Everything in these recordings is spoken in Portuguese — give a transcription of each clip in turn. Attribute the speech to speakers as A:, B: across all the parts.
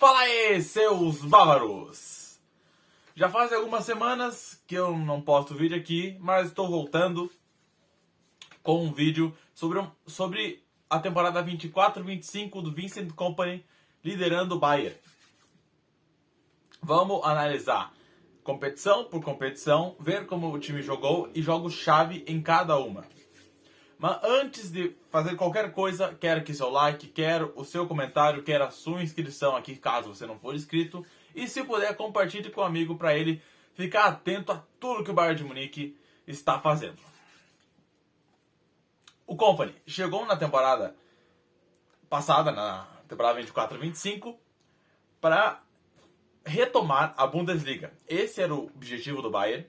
A: Fala aí, seus bárbaros! Já faz algumas semanas que eu não posto vídeo aqui, mas estou voltando com um vídeo sobre a temporada 24-25 do Vincent Kompany liderando o Bayern. Vamos analisar competição por competição, ver como o time jogou e jogos-chave em cada uma. Mas antes de fazer qualquer coisa, quero aqui seu like, quero o seu comentário, quero a sua inscrição aqui, caso você não for inscrito. E se puder, compartilhe com um amigo para ele ficar atento a tudo que o Bayern de Munique está fazendo. O Kompany chegou na temporada passada, na temporada 24-25, para retomar a Bundesliga. Esse era o objetivo do Bayern,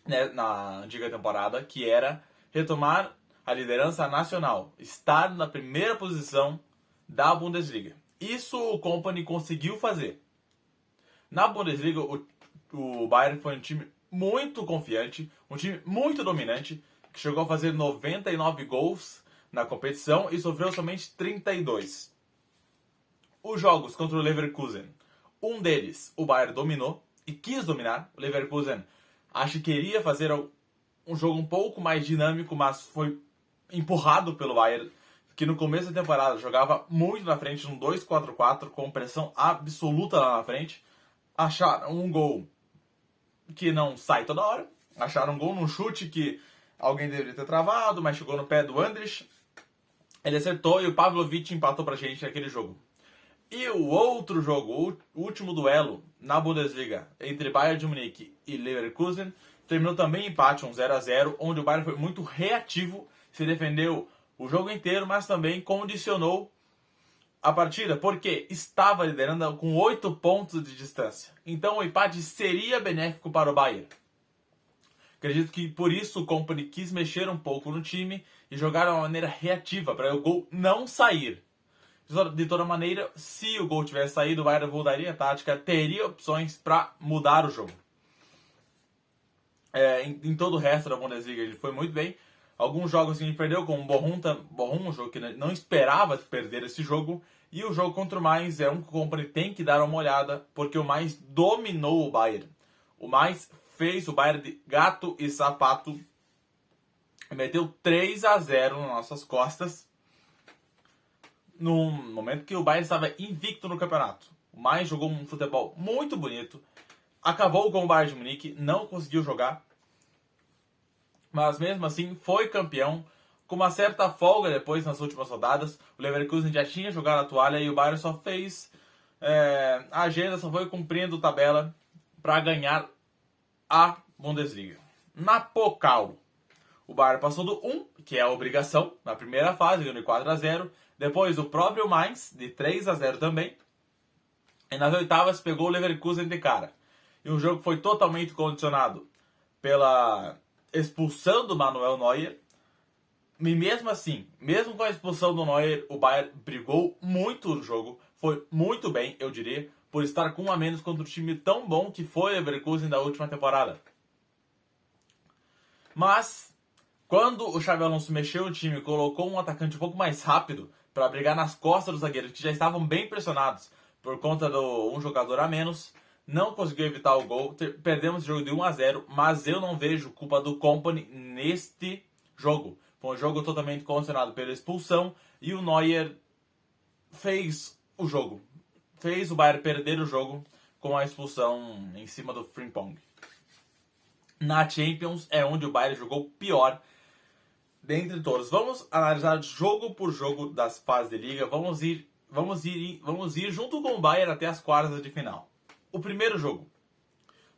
A: né, na antiga temporada, que era retomar a liderança nacional, estar na primeira posição da Bundesliga. Isso o Kompany conseguiu fazer. Na Bundesliga, o Bayern foi um time muito confiante, um time muito dominante, que chegou a fazer 99 gols na competição e sofreu somente 32. Os jogos contra o Leverkusen, um deles o Bayern dominou e quis dominar. O Leverkusen acho que queria fazer um jogo um pouco mais dinâmico, mas foi empurrado pelo Bayern, que no começo da temporada jogava muito na frente, num 2-4-4, com pressão absoluta lá na frente. Acharam um gol que não sai toda hora, acharam um gol num chute que alguém deveria ter travado, mas chegou no pé do Andrich, ele acertou e o Pavlovic empatou pra gente naquele jogo. E o outro jogo, o último duelo na Bundesliga entre Bayern de Munique e Leverkusen, terminou também em empate, 0-0, onde o Bayern foi muito reativo, se defendeu o jogo inteiro, mas também condicionou a partida, porque estava liderando com 8 pontos de distância. Então o empate seria benéfico para o Bayern. Acredito que por isso o Kompany quis mexer um pouco no time e jogar de uma maneira reativa, para o gol não sair. De toda maneira, se o gol tivesse saído, o Bayern mudaria a tática, teria opções para mudar o jogo. Em todo o resto da Bundesliga ele foi muito bem. Alguns jogos que a gente perdeu, como o Bochum, um jogo que não esperava perder esse jogo. E o jogo contra o Mainz é um que o Kompany tem que dar uma olhada, porque o Mainz dominou o Bayern. O Mainz fez o Bayern de gato e sapato. Meteu 3-0 nas nossas costas. No momento que o Bayern estava invicto no campeonato. O Mainz jogou um futebol muito bonito. Acabou com o Bayern de Munique, não conseguiu jogar. Mas mesmo assim foi campeão. Com uma certa folga depois nas últimas rodadas. O Leverkusen já tinha jogado a toalha e o Bayern só fez... a agenda só foi cumprindo tabela para ganhar a Bundesliga. Na Pokal, o Bayern passou do 1, que é a obrigação, na primeira fase, ganhou de 4-0. Depois o próprio Mainz, de 3-0 também. E nas oitavas pegou o Leverkusen de cara. E o jogo foi totalmente condicionado pela expulsão do Manuel Neuer. E mesmo assim, mesmo com a expulsão do Neuer, o Bayern brigou muito no jogo. Foi muito bem, eu diria, por estar com um a menos contra um time tão bom que foi o Leverkusen da última temporada. Mas, quando o Xabi Alonso mexeu no time e colocou um atacante um pouco mais rápido para brigar nas costas dos zagueiros, que já estavam bem pressionados por conta do um jogador a menos, não conseguiu evitar o gol. Perdemos o jogo de 1-0, mas eu não vejo culpa do Kompany neste jogo. Foi um jogo totalmente condicionado pela expulsão e o Neuer fez o jogo. Fez o Bayern perder o jogo com a expulsão em cima do Frimpong. Na Champions é onde o Bayern jogou pior dentre todos. Vamos analisar jogo por jogo das fases de liga. Vamos ir junto com o Bayern até as quartas de final. O primeiro jogo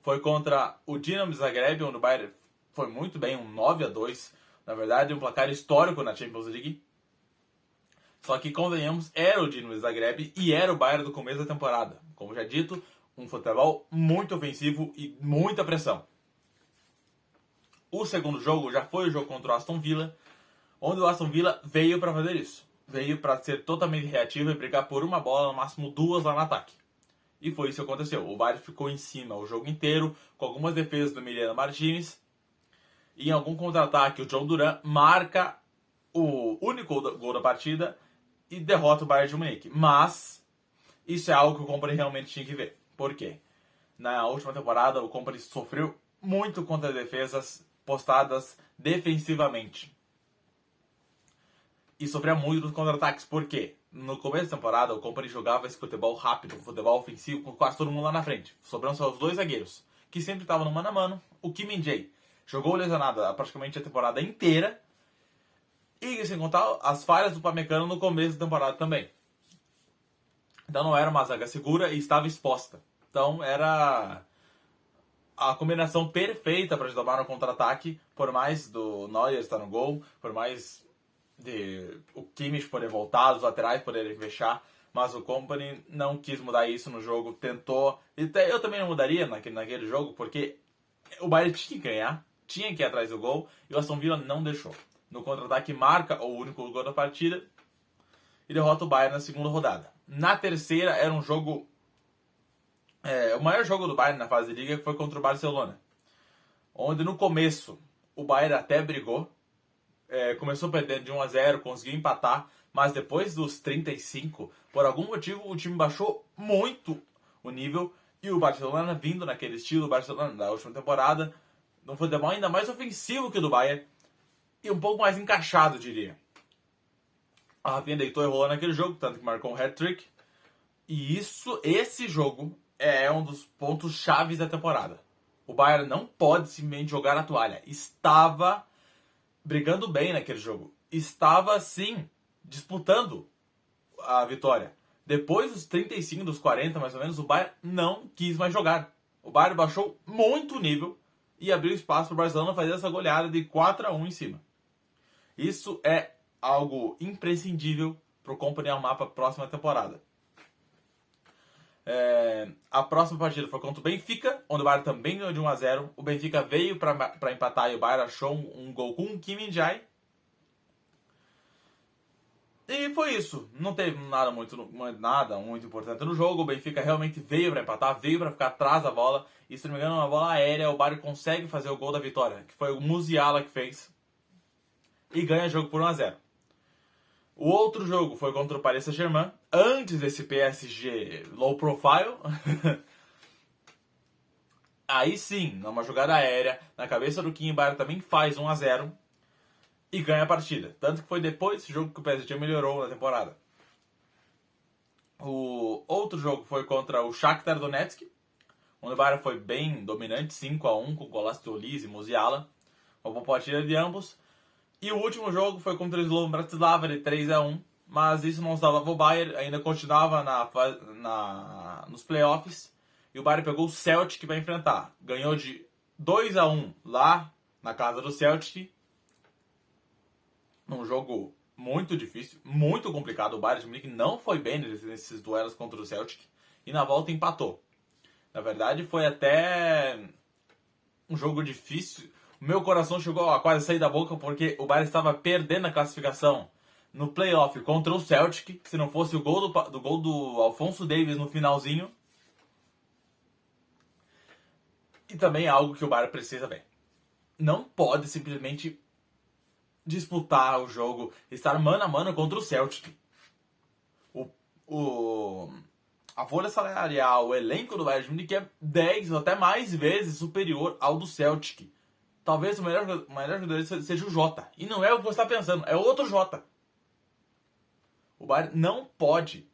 A: foi contra o Dinamo Zagreb, onde o Bayern foi muito bem, um 9-2. Na verdade, um placar histórico na Champions League. Só que, convenhamos, era o Dinamo Zagreb e era o Bayern do começo da temporada. Como já dito, um futebol muito ofensivo e muita pressão. O segundo jogo já foi o jogo contra o Aston Villa, onde o Aston Villa veio para fazer isso. Veio para ser totalmente reativo e brigar por uma bola, no máximo 2 lá no ataque. E foi isso que aconteceu. O Bayern ficou em cima o jogo inteiro, com algumas defesas do Emiliano Martinez. E em algum contra-ataque, o John Duran marca o único gol da partida e derrota o Bayern de Munique. Mas Isso é algo que o Kompany realmente tinha que ver. Por quê? Na última temporada, o Kompany sofreu muito contra defesas postadas defensivamente. E sofria muito nos contra-ataques. Por quê? No começo da temporada, o Kompany jogava esse futebol rápido, futebol ofensivo, com quase todo mundo lá na frente. Sobrando só os dois zagueiros, que sempre estavam no mano a mano. O Kim Min-jae jogou lesionado praticamente a temporada inteira. E sem contar as falhas do Upamecano no começo da temporada também. Então não era uma zaga segura e estava exposta. Então era a combinação perfeita para tomar no contra-ataque, por mais do Neuer estar no gol, por mais de o Kimmich poder voltar, os laterais poderem fechar, mas o Kompany não quis mudar isso no jogo, tentou, e eu também não mudaria naquele jogo, porque o Bayern tinha que ganhar, tinha que ir atrás do gol, e o Aston Villa não deixou. No contra-ataque marca o único gol da partida e derrota o Bayern na segunda rodada. Na terceira era um jogo... o maior jogo do Bayern na fase de liga foi contra o Barcelona. Onde no começo o Bayern até brigou. Começou perdendo de 1-0, conseguiu empatar. Mas depois dos 35, por algum motivo o time baixou muito o nível. E o Barcelona, vindo naquele estilo Barcelona da última temporada, num futebol ainda mais ofensivo que o do Bayern. E um pouco mais encaixado, diria. A Rafinha deitou e rolou naquele jogo, tanto que marcou um hat-trick. E esse jogo é um dos pontos chaves da temporada. O Bayern não pode simplesmente jogar a toalha. Estava brigando bem naquele jogo. Estava, sim, disputando a vitória. Depois dos 35, dos 40, mais ou menos, o Bayern não quis mais jogar. O Bayern baixou muito o nível e abriu espaço para o Barcelona fazer essa goleada de 4-1 em cima. Isso é algo imprescindível para o Kompany arrumar para a próxima temporada. A próxima partida foi contra o Benfica, onde o Bayern também ganhou de 1-0. O Benfica veio para empatar e o Bayern achou um gol com o Kim Min-jae. E foi isso. Não teve nada muito importante no jogo. O Benfica realmente veio para empatar, veio para ficar atrás da bola. E se não me engano, uma bola aérea, o Bayern consegue fazer o gol da vitória, que foi o Musiala que fez. E ganha o jogo por 1-0. O outro jogo foi contra o Paris Saint-Germain, antes desse PSG low profile. Aí sim, numa jogada aérea, na cabeça do Kim, o Bayern também faz 1-0 e ganha a partida. Tanto que foi depois desse jogo que o PSG melhorou na temporada. O outro jogo foi contra o Shakhtar Donetsk, onde o Bayern foi bem dominante, 5-1, com golaço de Olise e Musiala. Uma boa partida de ambos. E o último jogo foi contra o Slovan Bratislava de 3-1, mas isso não salvava o Bayern, ainda continuava nos playoffs, e o Bayern pegou o Celtic para enfrentar. Ganhou de 2-1 lá na casa do Celtic, num jogo muito difícil, muito complicado. O Bayern de Munique não foi bem nesses duelos contra o Celtic, e na volta empatou. Na verdade, foi até um jogo difícil. Meu coração chegou a quase sair da boca porque o Bayern estava perdendo a classificação no playoff contra o Celtic. Se não fosse o gol do Alphonso Davies no finalzinho. E também é algo que o Bayern precisa ver. Não pode simplesmente disputar o jogo, estar mano a mano contra o Celtic. A folha salarial, o elenco do Bayern de Munique é 10 ou até mais vezes superior ao do Celtic. Talvez o melhor jogador seja o Jota. E não é o que você está pensando, é outro Jota. O Bayern não pode.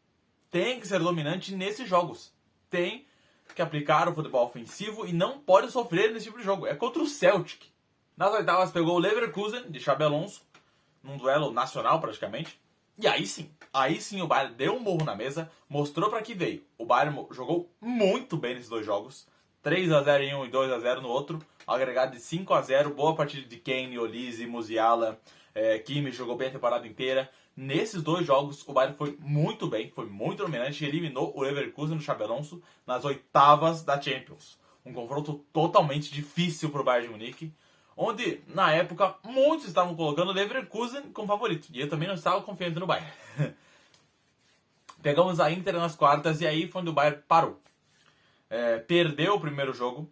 A: Tem que ser dominante nesses jogos. Tem que aplicar o futebol ofensivo e não pode sofrer nesse tipo de jogo. É contra o Celtic. Nas oitavas pegou o Leverkusen, de Xabi Alonso, num duelo nacional praticamente. E aí sim o Bayern deu um burro na mesa, mostrou para que veio. O Bayern jogou muito bem nesses dois jogos. 3-0 em um e 2-0 no outro. Agregado de 5-0. Boa partida de Kane, Olise, Musiala. Kimmich jogou bem a temporada inteira. Nesses dois jogos, o Bayern foi muito bem, foi muito dominante e eliminou o Leverkusen do Xabi Alonso nas oitavas da Champions. Um confronto totalmente difícil para o Bayern de Munique, onde, na época, muitos estavam colocando o Leverkusen como favorito. E eu também não estava confiante no Bayern. Pegamos a Inter nas quartas e aí foi onde o Bayern parou. Perdeu o primeiro jogo,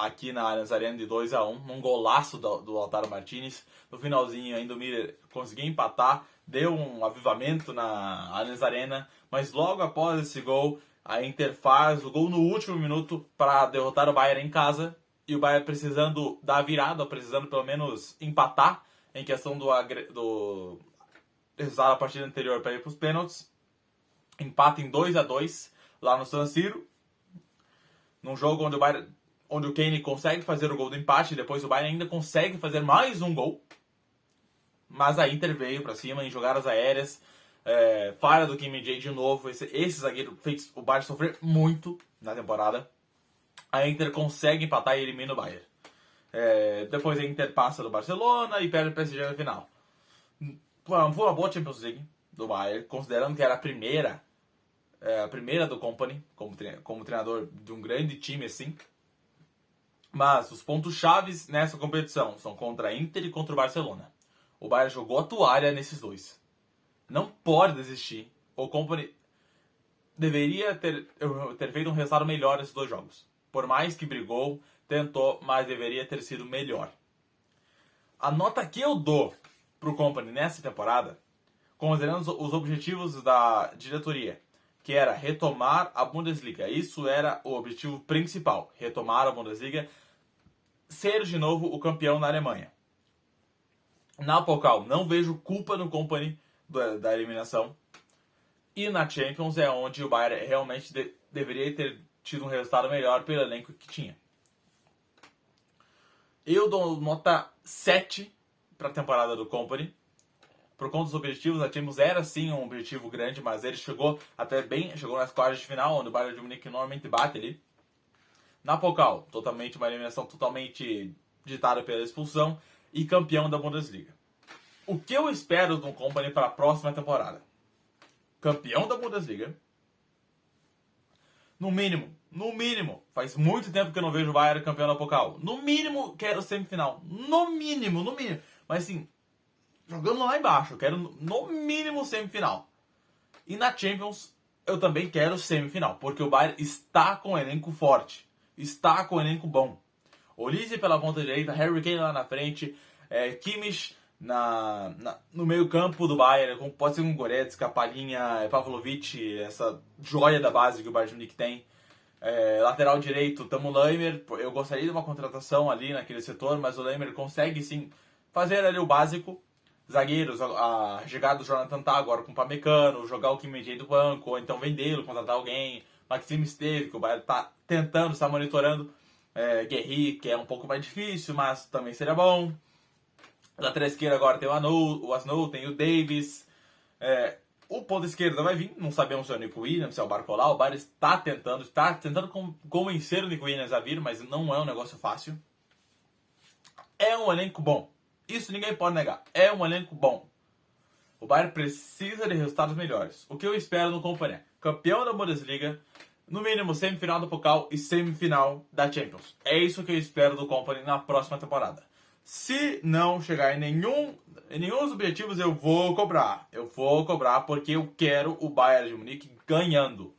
A: aqui na Allianz Arena de 2-1, num golaço do Lautaro Martinez. No finalzinho ainda o Miller conseguiu empatar, deu um avivamento na Allianz Arena, mas logo após esse gol, a Inter faz o gol no último minuto para derrotar o Bayern em casa, e o Bayern precisando dar virada, precisando pelo menos empatar em questão do resultado da partida anterior para ir para os pênaltis. Empata em 2-2 lá no San Siro, num jogo onde o Kane consegue fazer o gol do empate, e depois o Bayern ainda consegue fazer mais um gol, mas a Inter veio para cima em jogadas aéreas, falha do Kim Min-jae de novo. Esse zagueiro fez o Bayern sofrer muito na temporada. A Inter consegue empatar e elimina o Bayern. Depois a Inter passa do Barcelona e perde o PSG na final. Foi uma boa Champions League do Bayern, considerando que era a primeira do Kompany, como treinador de um grande time assim. Mas os pontos chaves nessa competição são contra a Inter e contra o Barcelona. O Bayern jogou a toalha nesses dois. Não pode desistir. O Kompany deveria ter feito um resultado melhor nesses dois jogos. Por mais que brigou, tentou, mas deveria ter sido melhor. A nota que eu dou pro Kompany nessa temporada, considerando os objetivos da diretoria, que era retomar a Bundesliga. Isso era o objetivo principal, retomar a Bundesliga, ser de novo o campeão na Alemanha. Na Pokal, não vejo culpa no Kompany da eliminação. E na Champions é onde o Bayern realmente deveria ter tido um resultado melhor pelo elenco que tinha. Eu dou nota 7 para a temporada do Kompany. Por conta dos objetivos, a Champions era sim um objetivo grande, mas ele chegou nas quartas de final, onde o Bayern de Munique normalmente bate ali. Na Pokal, uma eliminação totalmente ditada pela expulsão, e campeão da Bundesliga. O que eu espero do Kompany para a próxima temporada? Campeão da Bundesliga. No mínimo, faz muito tempo que eu não vejo o Bayern campeão da Pokal. No mínimo, quero semifinal. No mínimo. Mas assim, jogando lá embaixo, eu quero no mínimo semifinal. E na Champions, eu também quero semifinal, porque o Bayern está com um elenco forte. Está com um elenco bom. Olise pela ponta direita, Harry Kane lá na frente, Kimmich no meio campo do Bayern, pode ser com Goretzka, Palhinha, Pavlovic, essa joia da base que o Bayern de Munique tem. Lateral direito, Tamo Laimer. Eu gostaria de uma contratação ali naquele setor, mas o Laimer consegue sim fazer ali o básico. Zagueiros, a chegada do Jonathan Tah agora com o Pamecano, jogar o Kim Min-jae do banco, ou então vendê-lo, contratar alguém. Maxime Steve, que o Bayern está tentando, está monitorando. Guerri, que é um pouco mais difícil, mas também seria bom. Lateral esquerda agora tem o Asnou, tem o Davis. O ponto esquerdo vai vir, não sabemos se é o Nico Williams, se é o Barcola. O Bayern está tentando convencer o Nico Williams a vir, mas não é um negócio fácil. É um elenco bom. Isso ninguém pode negar. É um elenco bom. O Bayern precisa de resultados melhores. O que eu espero no Kompany é campeão da Bundesliga, no mínimo semifinal do Pokal e semifinal da Champions. É isso que eu espero do Kompany na próxima temporada. Se não chegar em nenhum dos objetivos, eu vou cobrar. Eu vou cobrar porque eu quero o Bayern de Munique ganhando.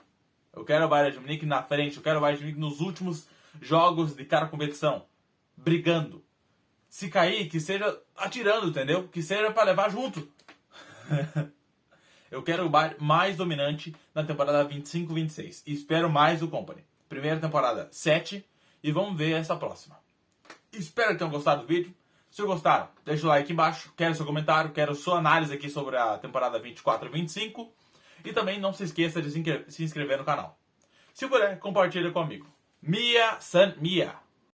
A: Eu quero o Bayern de Munique na frente. Eu quero o Bayern de Munique nos últimos jogos de cada competição. Brigando. Se cair, que seja atirando, entendeu? Que seja para levar junto. Eu quero o Bayern mais dominante na temporada 25-26. E espero mais do Kompany. Primeira temporada 7. E vamos ver essa próxima. Espero que tenham gostado do vídeo. Se gostaram, deixa o like embaixo. Quero seu comentário. Quero sua análise aqui sobre a temporada 24-25. E também não se esqueça de se inscrever no canal. Se puder, compartilha comigo. Mia San Mia.